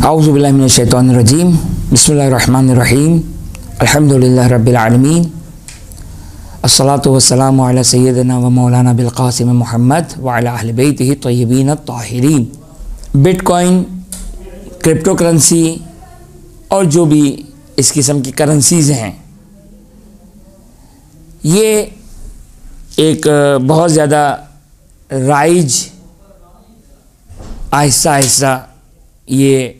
औज़ु बिल्लाहि मिनश शैतानिर रजीम बिस्मिल्लाहिर रहमानिर रहीम अल्हम्दुलिल्लाहि रब्बिल आलमीन अस्सलातु वस्सलामु अला सय्यिदिना व मौलाना बिल क़ासिम मुहम्मद व अला अहलि बैतिही तय्यबीन ताहिरीन। बिटकॉइन, क्रिप्टो करेंसी और जो भी इस किस्म की करेंसीज़ हैं, ये एक बहुत ज़्यादा राइज आहिस्ता आहिस्ता ये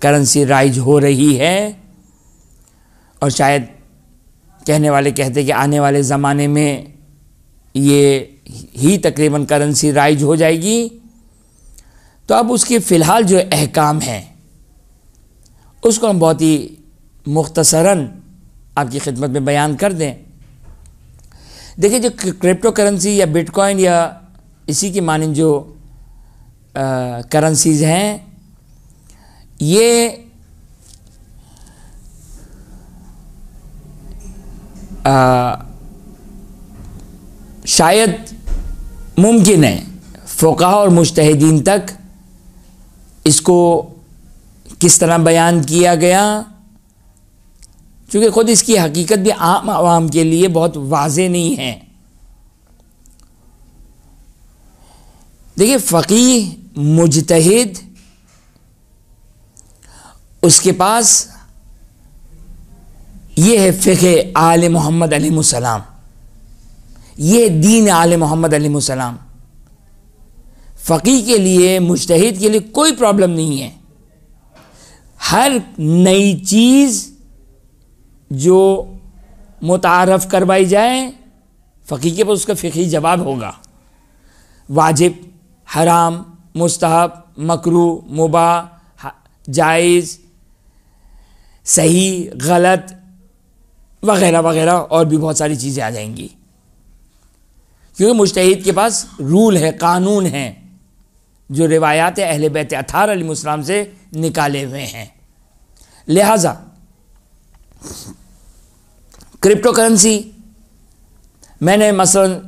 करेंसी राइज हो रही है और शायद कहने वाले कहते कि आने वाले ज़माने में ये ही तकरीबन करेंसी राइज हो जाएगी। तो अब उसके फ़िलहाल जो अहकाम हैं उसको हम बहुत ही मुख्तसरन आपकी खिदमत में बयान कर दें। देखिए, जो क्रिप्टो करेंसी या बिटकॉइन या इसी की मानिंद जो करेंसीज़ हैं, ये शायद मुमकिन है फ़ुक़हा और मुज्तहिदीन तक इसको किस तरह बयान किया गया, चूँकि ख़ुद इसकी हकीकत भी आम आवाम के लिए बहुत वाज़ेह नहीं है। देखिए, फ़क़ीह मुज्तहिद उसके पास ये है फ़िक़्ह आले मोहम्मद अलैहिस्सलाम, ये दीन आले मोहम्मद अलैहिस्सलाम। फ़क़ीह के लिए, मुज्तहिद के लिए कोई प्रॉब्लम नहीं है। हर नई चीज़ जो मुतारफ़ करवाई जाए, फ़क़ीह के पास उसका फ़िक़ही जवाब होगा। वाजिब, हराम, मुस्तहब, मकरूह, मुबाह, जायज़, सही, गलत वगैरह वगैरह और भी बहुत सारी चीज़ें आ जाएंगी, क्योंकि मुज्तहिद के पास रूल है, कानून हैं जो रिवायात अहले बैत अताहर अलैहिस्सलाम से निकाले हुए हैं। लिहाजा क्रिप्टो करेंसी, मैंने मसलन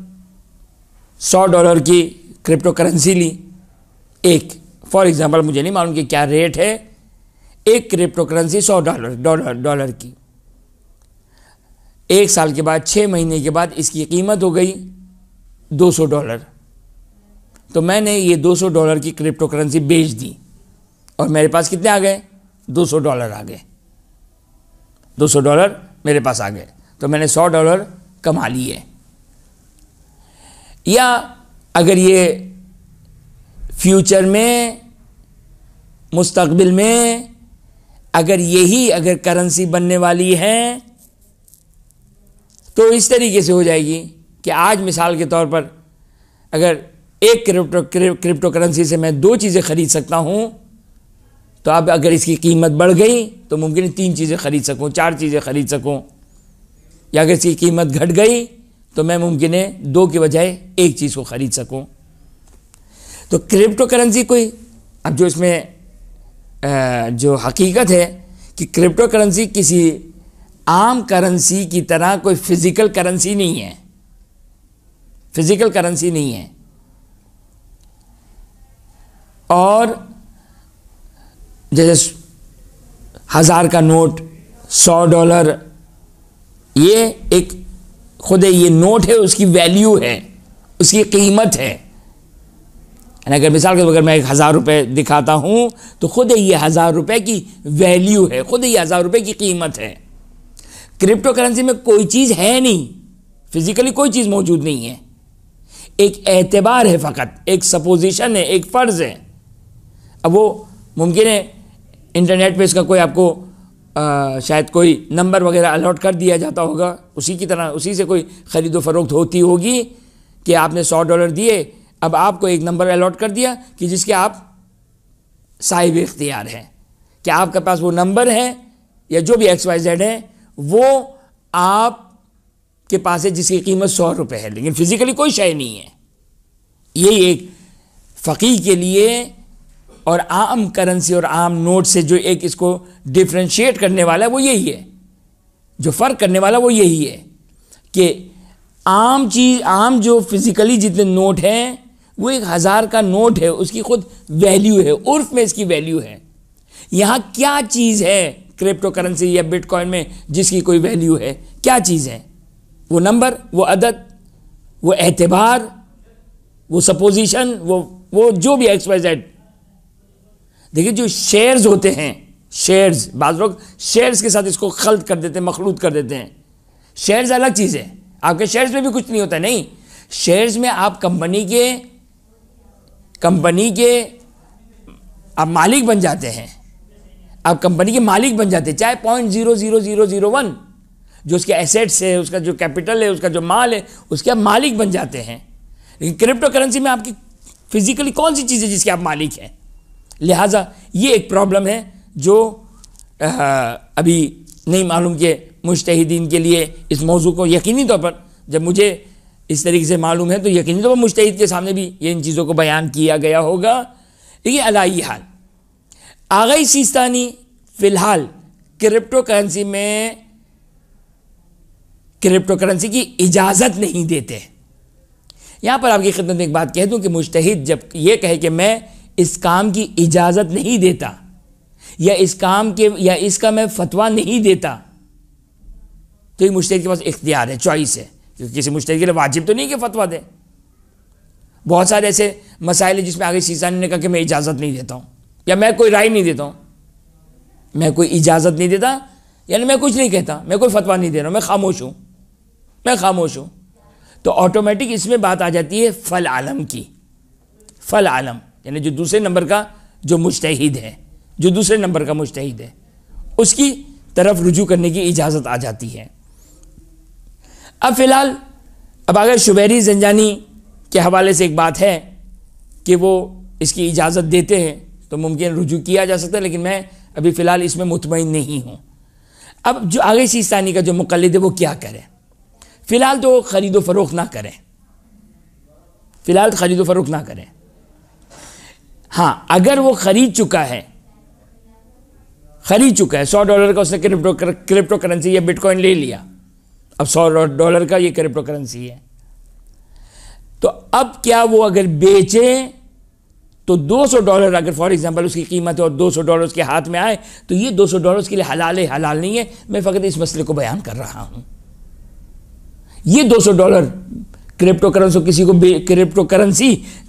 $100 की क्रिप्टो करेंसी ली, एक फॉर एग्ज़ाम्पल, मुझे नहीं मालूम कि क्या रेट है, एक क्रिप्टो करेंसी $100 की। एक साल के बाद, 6 महीने के बाद इसकी कीमत हो गई $200। तो मैंने ये $200 की क्रिप्टो करेंसी बेच दी और मेरे पास कितने आ गए? $200 आ गए। $200 मेरे पास आ गए, तो मैंने $100 कमा लिए। या अगर ये फ्यूचर में, मुस्तकबिल में अगर करेंसी बनने वाली है तो इस तरीके से हो जाएगी कि आज मिसाल के तौर पर अगर एक क्रिप्टो करेंसी से मैं 2 चीज़ें ख़रीद सकता हूँ, तो अब अगर इसकी कीमत बढ़ गई तो मुमकिन है 3 चीज़ें ख़रीद सकूँ, 4 चीज़ें ख़रीद सकूँ। या अगर इसकी कीमत घट गई तो मैं मुमकिन है 2 के बजाय 1 चीज़ को ख़रीद सकूँ। तो क्रिप्टो करेंसी कोई, अब जो इसमें जो हकीकत है कि क्रिप्टो करेंसी किसी आम करेंसी की तरह कोई फ़िज़िकल करेंसी नहीं है, फ़िज़िकल करेंसी नहीं है। और जैसे $1000 का नोट, $100, ये एक खुद ये नोट है, उसकी वैल्यू है, उसकी कीमत है। अगर मिसाल के अगर मैं ₹1000 दिखाता हूँ तो खुद ये ₹1000 की वैल्यू है, खुद ये ₹1000 की कीमत है। क्रिप्टो करेंसी में कोई चीज़ है नहीं, फिज़िकली कोई चीज़ मौजूद नहीं है, एक एतबार है, फ़कत एक सपोजिशन है, एक फ़र्ज़ है। अब वो मुमकिन है इंटरनेट पे इसका कोई आपको शायद कोई नंबर वगैरह अलॉट कर दिया जाता होगा, उसी की तरह उसी से कोई ख़रीदो फ़रोख्त होती होगी कि आपने $100 दिए, अब आपको एक नंबर अलॉट कर दिया कि जिसके आप साहिब इख्तियार हैं, कि आपके पास वो नंबर है या जो भी XYZ है वो आपके पास है, जिसकी कीमत $100 है, लेकिन फ़िज़िकली कोई शय नहीं है। यही एक फ़क़ीह के लिए और आम करेंसी और आम नोट से जो एक इसको डिफ्रेंशिएट करने वाला है वो यही है, जो फ़र्क करने वाला वो यही है कि आम जो फिज़िकली जितने नोट हैं वो 1000 का नोट है, उसकी खुद वैल्यू है, उर्फ में इसकी वैल्यू है। यहाँ क्या चीज़ है क्रिप्टो करेंसी या बिटकॉइन में जिसकी कोई वैल्यू है? क्या चीज़ है? वो नंबर, वो अदद, वो एतबार, वो सपोजिशन, वो जो भी XYZ। देखिए जो शेयर्स होते हैं, शेयर्स, बाज़ लोग शेयर्स के साथ इसको खल्त कर देते हैं, मखलूत कर देते हैं। शेयर्स अलग चीज़ है, आपके शेयर्स में भी कुछ नहीं होता, नहीं। शेयर्स में आप कंपनी के आप मालिक बन जाते हैं, आप कंपनी के मालिक बन जाते हैं, चाहे 0.00001 जो उसके एसेट्स है, उसका जो कैपिटल है, उसका जो माल है, उसके आप मालिक बन जाते हैं। लेकिन क्रिप्टो करेंसी में आपकी फिजिकली कौन सी चीज़ है जिसके आप मालिक हैं? लिहाजा ये एक प्रॉब्लम है जो अभी नहीं मालूम कि मुज्तहिदीन के लिए इस मौजू को यकीनी तौर पर, जब मुझे इस तरीके से मालूम है तो यकीनी तौर पर मुज्तहिद के सामने भी ये इन चीज़ों को बयान किया गया होगा। लेकिन अलाई हाल आग़ाई सिस्तानी फ़िलहाल क्रिप्टो करेंसी की इजाज़त नहीं देते। यहाँ पर आपकी खिदमत में एक बात कह दूँ कि मुज्तहिद जब ये कहे कि मैं इस काम की इजाज़त नहीं देता या इसका मैं फतवा नहीं देता, तो ये मुज्तहिद के पास इख्तियार है, चॉइस है, क्योंकि किसी मुज्तहिद के लिए वाजिब तो नहीं कि फतवा दे। बहुत सारे ऐसे मसाइल हैं जिसमें आगे सीसानी ने कहा कि मैं इजाज़त नहीं देता हूँ या मैं कोई राय नहीं देता हूँ, मैं कोई इजाज़त नहीं देता, यानी मैं कुछ नहीं कहता, मैं कोई फतवा नहीं दे रहा हूँ, मैं खामोश हूँ। तो ऑटोमेटिक इसमें बात आ जाती है फल आलम की। फल आलम यानी जो दूसरे नंबर का जो मुज्तहिद है, उसकी तरफ रुजू करने की इजाज़त आ जाती है। अब फ़िलहाल अगर शुबैरी ज़ंजानी के हवाले से एक बात है कि वो इसकी इजाज़त देते हैं तो मुमकिन रुजू किया जा सकता है, लेकिन मैं अभी फ़िलहाल इसमें मुतमईन नहीं हूँ। अब जो आगे सिस्तानी का जो मुक़ल्लिद है वो क्या करे? फ़िलहाल तो ख़रीदो फ़रोख्त ना करें, हाँ अगर वो ख़रीद चुका है $100 का उसने क्रिप्टो करेंसी या बिटकॉइन ले लिया, अब $100 का ये क्रिप्टो करेंसी है, तो अब क्या वो अगर बेचे तो $200 अगर फॉर एग्जांपल उसकी कीमत है और $200 उसके हाथ में आए तो ये $200 के लिए हलाल है, हलाल नहीं है? मैं फ़कत इस मसले को बयान कर रहा हूँ। ये $200 क्रिप्टो करेंसी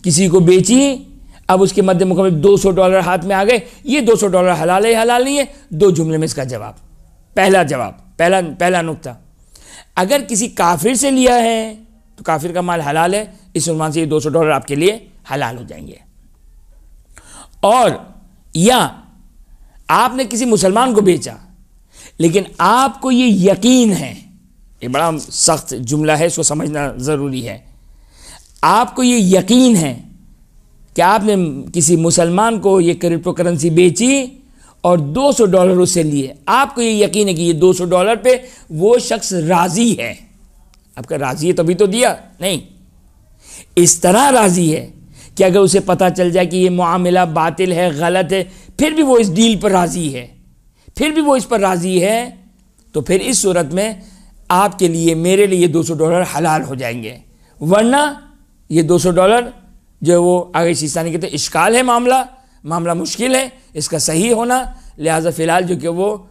किसी को बेची, अब उसके मध्य मुकाबले $200 हाथ में आ गए, ये $200 हलाल है, हलाल नहीं है? दो जुमले में इसका जवाब। पहला नुक्ता, अगर किसी काफिर से लिया है तो काफिर का माल हलाल है, इस उन्वान से ये $200 आपके लिए हलाल हो जाएंगे। और या आपने किसी मुसलमान को बेचा, लेकिन आपको ये यकीन है, ये बड़ा सख्त जुमला है, इसको समझना ज़रूरी है, आपको ये यकीन है कि आपने किसी मुसलमान को ये क्रिप्टो करेंसी बेची और $200 उससे लिए, आपको ये यकीन है कि ये $200 पे वो शख्स राज़ी है। आपका राज़ी है तभी तो दिया, नहीं, इस तरह राज़ी है कि अगर उसे पता चल जाए कि ये मुआमला बातिल है, गलत है, फिर भी वो इस डील पर राज़ी है, तो फिर इस सूरत में आपके लिए, मेरे लिए $200 हलाल हो जाएंगे। वरना ये $200 जो वो आगे सिस्तानी कहते हैं इश्काल है, मामला मुश्किल है इसका सही होना, लिहाजा फ़िलहाल जो कि वो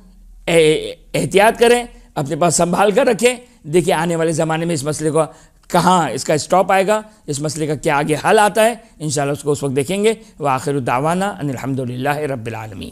एहतियात करें, अपने पास संभाल कर रखें। देखिए आने वाले ज़माने में इस मसले को कहाँ इसका स्टॉप आएगा, इस मसले का क्या आगे हल आता है, इंशाअल्लाह उसको उस वक्त देखेंगे। व आखिर दावाना अनिल हम्दुलिल्लाहि रब्बिल आलमीन।